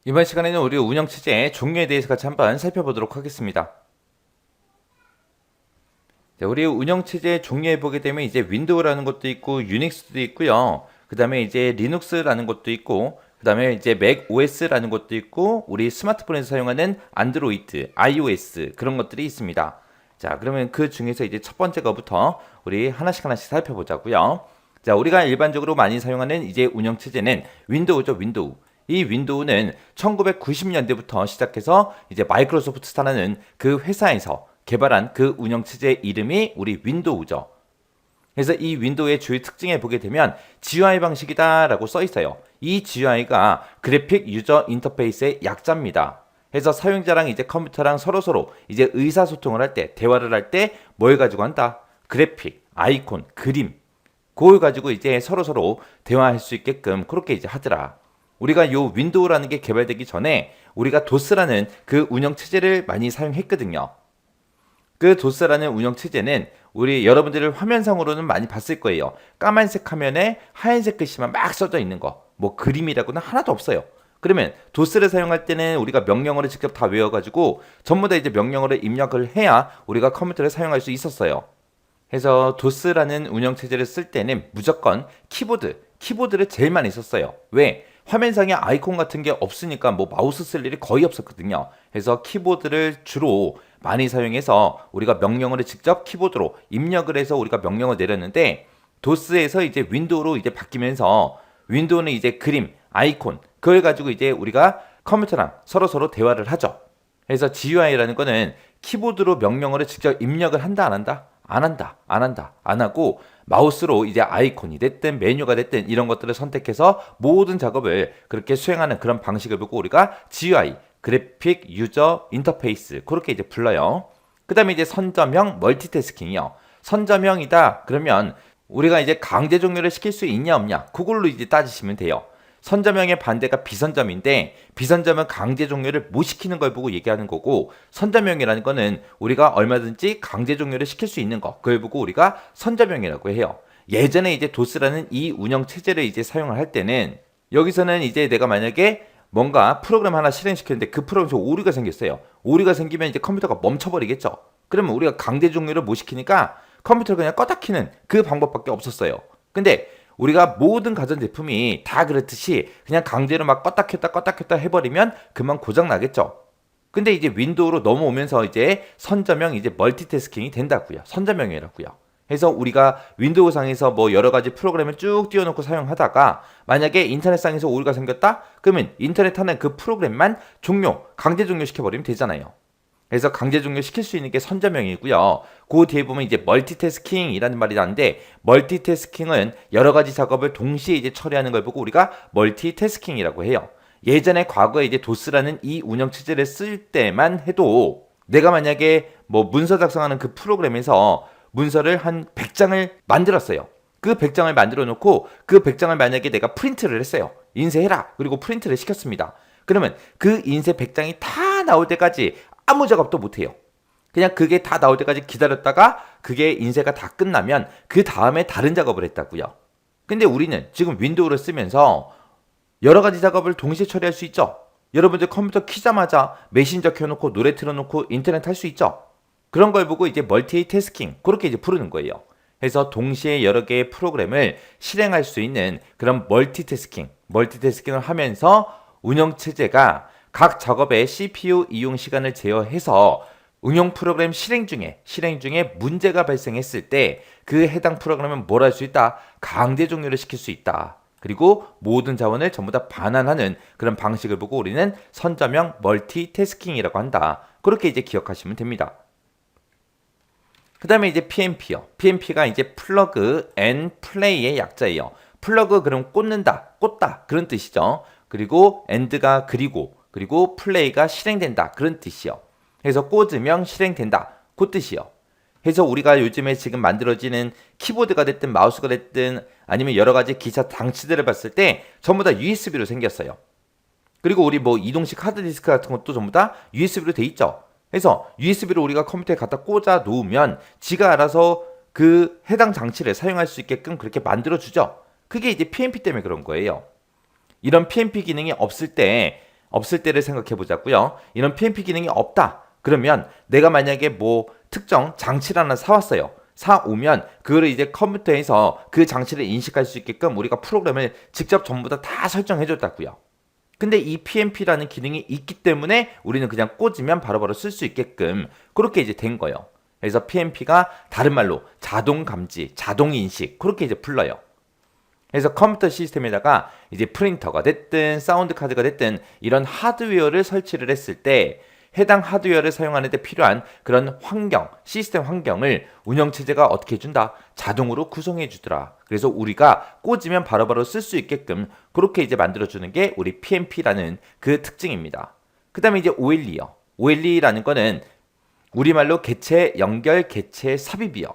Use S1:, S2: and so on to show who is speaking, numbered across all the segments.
S1: 이번 시간에는 우리 운영체제의 종류에 대해서 같이 한번 살펴보도록 하겠습니다. 자, 우리 운영체제 종류에 보게 되면 이제 윈도우라는 것도 있고 유닉스도 있고요. 그 다음에 이제 리눅스라는 것도 있고 그 다음에 이제 맥 OS라는 것도 있고 우리 스마트폰에서 사용하는 안드로이드, iOS 그런 것들이 있습니다. 자, 그러면 그 중에서 이제 첫 번째 거부터 우리 하나씩 살펴보자고요. 자, 우리가 일반적으로 많이 사용하는 이제 운영체제는 윈도우죠, 윈도우. 이 윈도우는 1990년대부터 시작해서 이제 마이크로소프트사라는 그 회사에서 개발한 그 운영체제 이름이 우리 윈도우죠. 그래서 이 윈도우의 주요 특징에 보게 되면 GUI 방식이다라고 써 있어요. 이 GUI가 그래픽 유저 인터페이스의 약자입니다. 그래서 사용자랑 이제 컴퓨터랑 서로서로 이제 의사소통을 할 때, 대화를 할 때 뭘 가지고 한다? 그래픽, 아이콘, 그림. 그걸 가지고 이제 서로서로 대화할 수 있게끔 그렇게 이제 하더라. 우리가 요 윈도우라는 게 개발되기 전에 우리가 도스라는 그 운영 체제를 많이 사용했거든요. 그 도스라는 운영 체제는 우리 여러분들 화면상으로는 많이 봤을 거예요. 까만색 화면에 하얀색 글씨만 막 써져 있는 거. 뭐 그림이라고는 하나도 없어요. 그러면 도스를 사용할 때는 우리가 명령어를 직접 다 외워가지고 전부 다 이제 명령어를 입력을 해야 우리가 컴퓨터를 사용할 수 있었어요. 그래서 도스라는 운영 체제를 쓸 때는 무조건 키보드를 제일 많이 썼어요. 왜? 화면상에 아이콘 같은 게 없으니까 뭐 마우스 쓸 일이 거의 없었거든요. 그래서 키보드를 주로 많이 사용해서 우리가 명령어를 직접 키보드로 입력을 해서 우리가 명령을 내렸는데 도스에서 이제 윈도우로 이제 바뀌면서 윈도우는 이제 그림, 아이콘 그걸 가지고 이제 우리가 컴퓨터랑 서로 대화를 하죠. 그래서 GUI라는 거는 키보드로 명령어를 직접 입력을 한다 안 한다? 안 하고 마우스로 이제 아이콘이 됐든 메뉴가 됐든 이런 것들을 선택해서 모든 작업을 그렇게 수행하는 그런 방식을 보고 우리가 GUI, 그래픽 유저 인터페이스 그렇게 이제 불러요. 그 다음에 이제 선점형 멀티태스킹이요. 선점형이다 그러면 우리가 이제 강제 종료를 시킬 수 있냐 없냐 그걸로 이제 따지시면 돼요. 선점형의 반대가 비선점인데 비선점은 강제 종료를 못 시키는 걸 보고 얘기하는 거고 선점형이라는 거는 우리가 얼마든지 강제 종료를 시킬 수 있는 거 그걸 보고 우리가 선점형이라고 해요. 예전에 이제 도스라는 이 운영 체제를 이제 사용을 할 때는 여기서는 이제 내가 만약에 뭔가 프로그램 하나 실행시켰는데 그 프로그램에서 오류가 생겼어요. 오류가 생기면 이제 컴퓨터가 멈춰버리겠죠. 그러면 우리가 강제 종료를 못 시키니까 컴퓨터를 그냥 껐다 키는 그 방법밖에 없었어요. 근데 우리가 모든 가전제품이 다 그렇듯이 그냥 강제로 막 껐다 켰다 해버리면 그만 고장 나겠죠. 근데 이제 윈도우로 넘어오면서 이제 선점형 이제 멀티태스킹이 된다고요. 선점형이라고요. 그래서 우리가 윈도우 상에서 뭐 여러 가지 프로그램을 쭉 띄워놓고 사용하다가 만약에 인터넷상에서 오류가 생겼다? 그러면 인터넷 하는 그 프로그램만 강제 종료시켜버리면 되잖아요. 그래서 강제 종료시킬 수 있는 게 선점형이고요. 그 뒤에 보면 이제 멀티태스킹이라는 말이 나는데 멀티태스킹은 여러 가지 작업을 동시에 이제 처리하는 걸 보고 우리가 멀티태스킹이라고 해요. 예전에 과거에 이제 도스라는 이 운영 체제를 쓸 때만 해도 내가 만약에 뭐 문서 작성하는 그 프로그램에서 문서를 한 100장을 만들었어요. 그 100장을 만들어 놓고 그 100장을 만약에 내가 프린트를 했어요. 인쇄해라. 그리고 프린트를 시켰습니다. 그러면 그 인쇄 100장이 다 나올 때까지 아무 작업도 못해요. 그냥 그게 다 나올 때까지 기다렸다가 그게 인쇄가 다 끝나면 그 다음에 다른 작업을 했다고요. 근데 우리는 지금 윈도우를 쓰면서 여러 가지 작업을 동시에 처리할 수 있죠. 여러분들 컴퓨터 키자마자 메신저 켜놓고 노래 틀어놓고 인터넷 할 수 있죠. 그런 걸 보고 이제 멀티태스킹 그렇게 이제 부르는 거예요. 그래서 동시에 여러 개의 프로그램을 실행할 수 있는 그런 멀티태스킹을 하면서 운영체제가 각 작업의 CPU 이용 시간을 제어해서 응용 프로그램 실행 중에 문제가 발생했을 때 그 해당 프로그램은 뭘 할 수 있다? 강제 종료를 시킬 수 있다. 그리고 모든 자원을 전부 다 반환하는 그런 방식을 보고 우리는 선점형 멀티태스킹이라고 한다. 그렇게 이제 기억하시면 됩니다. 그 다음에 이제 PMP요. PMP가 이제 플러그 앤 플레이의 약자예요. 플러그 그럼 꽂다 그런 뜻이죠. 그리고 엔드가 그리고 플레이가 실행된다 그런 뜻이요. 그래서 꽂으면 실행된다 그 뜻이요. 그래서 우리가 요즘에 지금 만들어지는 키보드가 됐든 마우스가 됐든 아니면 여러 가지 기타 장치들을 봤을 때 전부 다 USB로 생겼어요. 그리고 우리 뭐 이동식 하드디스크 같은 것도 전부 다 USB로 돼 있죠. 그래서 USB로 우리가 컴퓨터에 갖다 꽂아 놓으면 지가 알아서 그 해당 장치를 사용할 수 있게끔 그렇게 만들어 주죠. 그게 이제 PMP 때문에 그런 거예요. 이런 PMP 기능이 없을 때 없을 때를 생각해 보자고요. 이런 PNP 기능이 없다. 그러면 내가 만약에 뭐 특정 장치를 하나 사왔어요. 사오면 그거를 이제 컴퓨터에서 그 장치를 인식할 수 있게끔 우리가 프로그램을 직접 전부 다 설정해 줬다고요. 근데 이 PNP라는 기능이 있기 때문에 우리는 그냥 꽂으면 바로바로 쓸 수 있게끔 그렇게 이제 된 거예요. 그래서 PNP가 다른 말로 자동 감지, 자동 인식 그렇게 이제 불러요. 그래서 컴퓨터 시스템에다가 이제 프린터가 됐든 사운드 카드가 됐든 이런 하드웨어를 설치를 했을 때 해당 하드웨어를 사용하는 데 필요한 그런 환경, 시스템 환경을 운영체제가 어떻게 해준다? 자동으로 구성해 주더라. 그래서 우리가 꽂으면 바로바로 쓸 수 있게끔 그렇게 이제 만들어주는 게 우리 PNP라는 그 특징입니다. 그 다음에 이제 OLE요. OLE라는 거는 우리말로 개체 연결, 개체 삽입이요.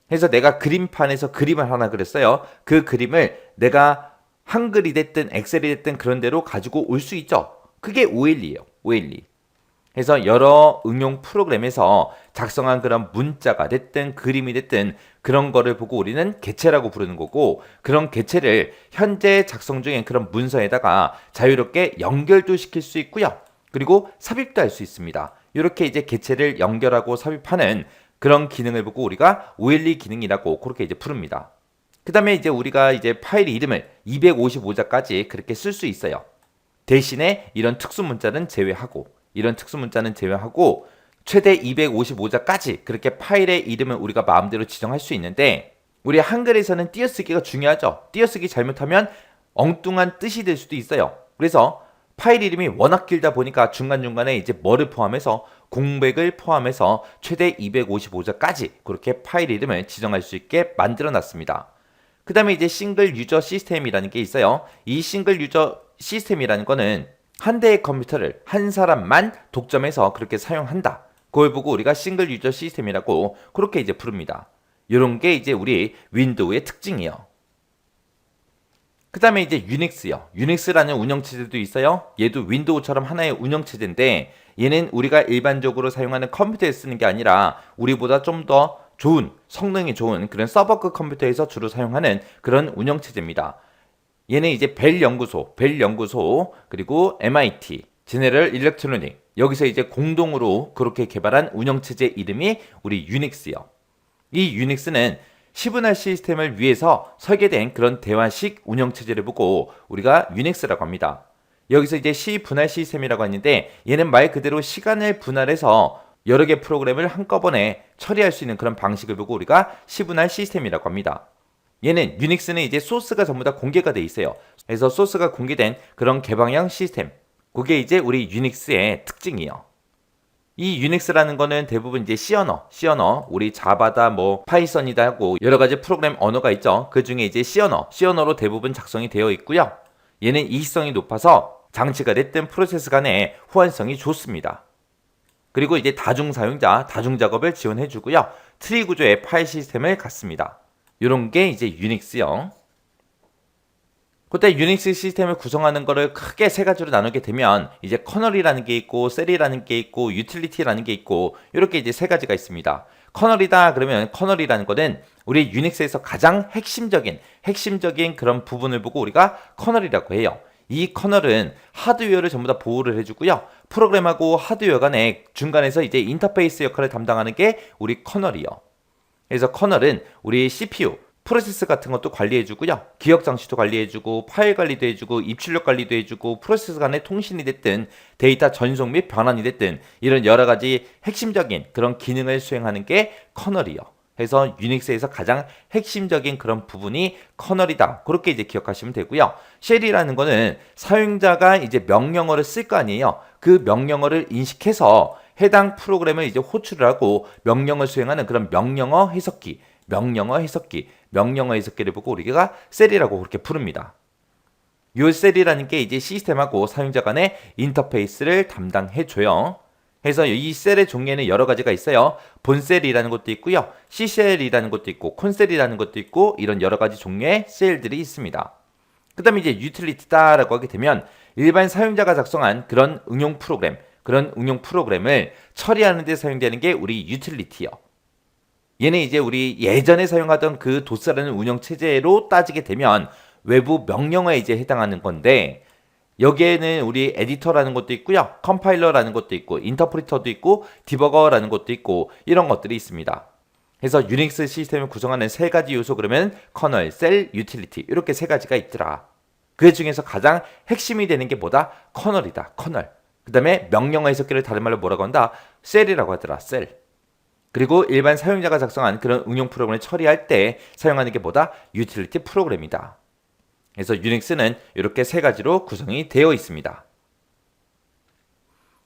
S1: 그래서 내가 그림판에서 그림을 하나 그렸어요. 그 그림을 내가 한글이 됐든 엑셀이 됐든 그런 대로 가지고 올 수 있죠. 그게 OLE예요. OLE. 그래서 여러 응용 프로그램에서 작성한 그런 문자가 됐든 그림이 됐든 그런 거를 보고 우리는 개체라고 부르는 거고 그런 개체를 현재 작성 중인 그런 문서에다가 자유롭게 연결도 시킬 수 있고요. 그리고 삽입도 할 수 있습니다. 이렇게 이제 개체를 연결하고 삽입하는 그런 기능을 보고 우리가 OLE 기능이라고 그렇게 이제 부릅니다. 그 다음에 이제 우리가 이제 파일 이름을 255자까지 그렇게 쓸 수 있어요. 대신에 이런 특수 문자는 제외하고 최대 255자까지 그렇게 파일의 이름을 우리가 마음대로 지정할 수 있는데 우리 한글에서는 띄어쓰기가 중요하죠. 띄어쓰기 잘못하면 엉뚱한 뜻이 될 수도 있어요. 그래서 파일 이름이 워낙 길다 보니까 중간중간에 이제 뭐를 포함해서 공백을 포함해서 최대 255자까지 그렇게 파일 이름을 지정할 수 있게 만들어 놨습니다. 그 다음에 이제 싱글 유저 시스템이라는 게 있어요. 이 싱글 유저 시스템이라는 거는 한 대의 컴퓨터를 한 사람만 독점해서 그렇게 사용한다. 그걸 보고 우리가 싱글 유저 시스템이라고 그렇게 이제 부릅니다. 이런 게 이제 우리 윈도우의 특징이에요. 그 다음에 이제 유닉스요. 유닉스라는 운영체제도 있어요. 얘도 윈도우처럼 하나의 운영체제인데 얘는 우리가 일반적으로 사용하는 컴퓨터에 쓰는 게 아니라 우리보다 좀 더 좋은, 성능이 좋은 그런 서버급 컴퓨터에서 주로 사용하는 그런 운영체제입니다. 얘는 이제 벨 연구소, 그리고 MIT, 제너럴 일렉트로닉 여기서 이제 공동으로 그렇게 개발한 운영체제 이름이 우리 유닉스요. 이 유닉스는 시분할 시스템을 위해서 설계된 그런 대화식 운영체제를 보고 우리가 유닉스라고 합니다. 여기서 이제 시분할 시스템이라고 하는데 얘는 말 그대로 시간을 분할해서 여러 개 프로그램을 한꺼번에 처리할 수 있는 그런 방식을 보고 우리가 시분할 시스템이라고 합니다. 얘는 유닉스는 이제 소스가 전부 다 공개가 돼 있어요. 그래서 소스가 공개된 그런 개방형 시스템. 그게 이제 우리 유닉스의 특징이에요. 이 유닉스라는 거는 대부분 이제 C 언어, 우리 자바다 뭐 파이썬이다 하고 여러 가지 프로그램 언어가 있죠. 그 중에 이제 C 언어로 대부분 작성이 되어 있고요. 얘는 이식성이 높아서 장치가 됐든 프로세스 간의 호환성이 좋습니다. 그리고 이제 다중 사용자, 다중 작업을 지원해 주고요. 트리 구조의 파일 시스템을 갖습니다. 이런 게 이제 유닉스요. 그때 유닉스 시스템을 구성하는 거를 크게 세 가지로 나누게 되면 이제 커널이라는 게 있고 셀이라는 게 있고 유틸리티라는 게 있고 이렇게 이제 세 가지가 있습니다. 커널이다 그러면 커널이라는 거는 우리 유닉스에서 가장 핵심적인 그런 부분을 보고 우리가 커널이라고 해요. 이 커널은 하드웨어를 전부 다 보호를 해주고요. 프로그램하고 하드웨어 간의 중간에서 이제 인터페이스 역할을 담당하는 게 우리 커널이요. 그래서 커널은 우리 CPU, 프로세스 같은 것도 관리해주고요. 기억 장치도 관리해주고 파일 관리도 해주고 입출력 관리도 해주고 프로세스 간의 통신이 됐든 데이터 전송 및 변환이 됐든 이런 여러 가지 핵심적인 그런 기능을 수행하는 게 커널이요. 그래서 유닉스에서 가장 핵심적인 그런 부분이 커널이다. 그렇게 이제 기억하시면 되고요. 쉘이라는 거는 사용자가 이제 명령어를 쓸 거 아니에요. 그 명령어를 인식해서 해당 프로그램을 이제 호출을 하고 명령을 수행하는 그런 명령어 해석기를 보고 우리가 셀이라고 그렇게 부릅니다. 요 셀이라는 게 이제 시스템하고 사용자 간의 인터페이스를 담당해줘요. 그래서 이 셀의 종류에는 여러 가지가 있어요. 본셀이라는 것도 있고요. C셀이라는 것도 있고 콘셀이라는 것도 있고 이런 여러 가지 종류의 셀들이 있습니다. 그 다음에 이제 유틸리티다라고 하게 되면 일반 사용자가 작성한 그런 응용 프로그램을 처리하는 데 사용되는 게 우리 유틸리티요. 얘는 이제 우리 예전에 사용하던 그 도스라는 운영 체제로 따지게 되면 외부 명령어에 이제 해당하는 건데 여기에는 우리 에디터라는 것도 있고요. 컴파일러라는 것도 있고 인터프리터도 있고 디버거라는 것도 있고 이런 것들이 있습니다. 그래서 유닉스 시스템을 구성하는 세 가지 요소 그러면 커널, 셀, 유틸리티 이렇게 세 가지가 있더라. 그 중에서 가장 핵심이 되는 게 뭐다? 커널이다. 커널. 그 다음에 명령어 해석기를 다른 말로 뭐라고 한다? 셀이라고 하더라. 셀. 그리고 일반 사용자가 작성한 그런 응용 프로그램을 처리할 때 사용하는 게 뭐다? 유틸리티 프로그램이다. 그래서 유닉스는 이렇게 세 가지로 구성이 되어 있습니다.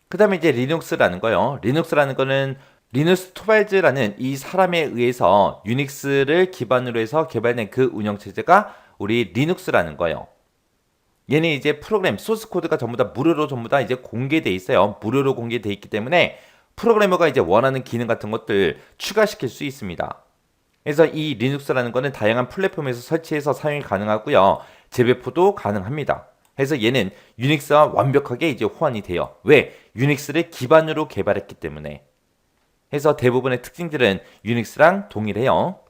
S1: 그 다음에 이제 리눅스라는 거요. 리눅스라는 거는 리누스 토발즈라는 이 사람에 의해서 유닉스를 기반으로 해서 개발된 그 운영체제가 우리 리눅스라는 거예요. 얘는 이제 프로그램, 소스 코드가 전부 다 무료로 전부 다 이제 공개돼 있어요. 무료로 공개돼 있기 때문에 프로그래머가 이제 원하는 기능 같은 것들 추가시킬 수 있습니다. 그래서 이 리눅스라는 거는 다양한 플랫폼에서 설치해서 사용이 가능하고요. 재배포도 가능합니다. 그래서 얘는 유닉스와 완벽하게 이제 호환이 돼요. 왜? 유닉스를 기반으로 개발했기 때문에. 그래서 대부분의 특징들은 유닉스랑 동일해요.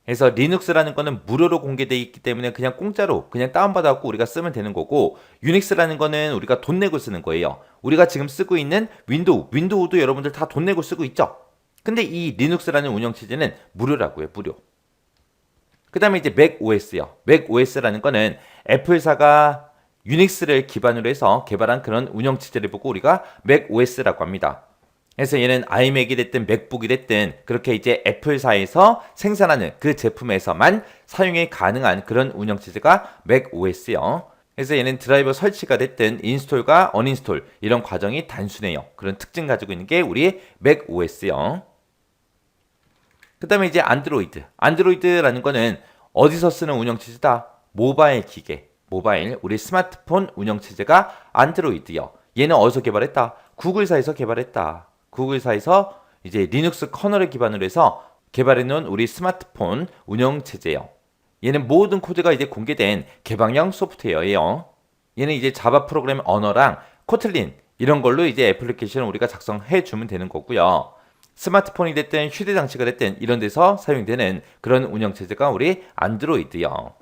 S1: 그래서 리눅스라는 거는 무료로 공개되어 있기 때문에 그냥 공짜로 그냥 다운받아갖고 우리가 쓰면 되는 거고, 유닉스라는 거는 우리가 돈 내고 쓰는 거예요. 우리가 지금 쓰고 있는 윈도우도 여러분들 다 돈 내고 쓰고 있죠. 근데 이 리눅스라는 운영체제는 무료라고요. 무료. 그 다음에 이제 맥 OS요. 맥 OS라는 거는 애플사가 유닉스를 기반으로 해서 개발한 그런 운영체제를 보고 우리가 맥 OS라고 합니다. 그래서 얘는 아이맥이 됐든 맥북이 됐든 그렇게 이제 애플사에서 생산하는 그 제품에서만 사용이 가능한 그런 운영체제가 맥 OS요. 그래서 얘는 드라이버 설치가 됐든 인스톨과 언인스톨 이런 과정이 단순해요. 그런 특징 가지고 있는 게 우리 맥 OS요. 그 다음에 이제 안드로이드라는 거는 어디서 쓰는 운영체제다? 모바일 기계, 우리 스마트폰 운영체제가 안드로이드요. 얘는 어디서 개발했다? 구글사에서 개발했다. 구글사에서 이제 리눅스 커널을 기반으로 해서 개발해 놓은 우리 스마트폰 운영체제요. 얘는 모든 코드가 이제 공개된 개방형 소프트웨어예요. 얘는 이제 자바 프로그램 언어랑 코틀린 이런 걸로 이제 애플리케이션을 우리가 작성해 주면 되는 거고요. 스마트폰이 됐든 휴대장치가 됐든 이런 데서 사용되는 그런 운영체제가 우리 안드로이드요.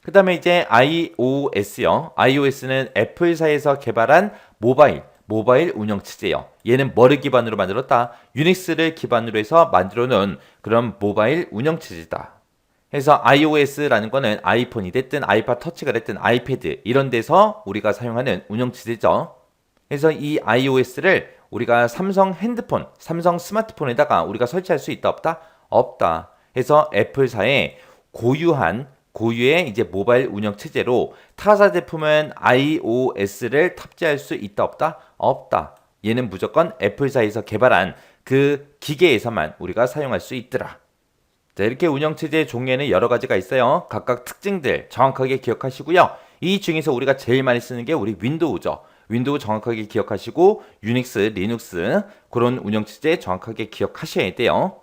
S1: 그 다음에 이제 iOS요. iOS는 애플사에서 개발한 모바일 운영체제요. 얘는 뭐를 기반으로 만들었다? 유닉스를 기반으로 해서 만들어 놓은 그런 모바일 운영체제다. 그래서 iOS라는 거는 아이폰이 됐든 아이팟 터치가 됐든 아이패드 이런 데서 우리가 사용하는 운영체제죠. 그래서 이 iOS를 우리가 삼성 핸드폰, 삼성 스마트폰에다가 우리가 설치할 수 있다 없다? 없다. 그래서 애플사의 고유의 이제 모바일 운영 체제로 타사 제품은 iOS를 탑재할 수 있다 없다? 없다. 얘는 무조건 애플사에서 개발한 그 기계에서만 우리가 사용할 수 있더라. 자, 이렇게 운영 체제의 종류에는 여러 가지가 있어요. 각각 특징들 정확하게 기억하시고요. 이 중에서 우리가 제일 많이 쓰는 게 우리 윈도우죠. 윈도우 정확하게 기억하시고 유닉스, 리눅스 그런 운영 체제 정확하게 기억하셔야 돼요.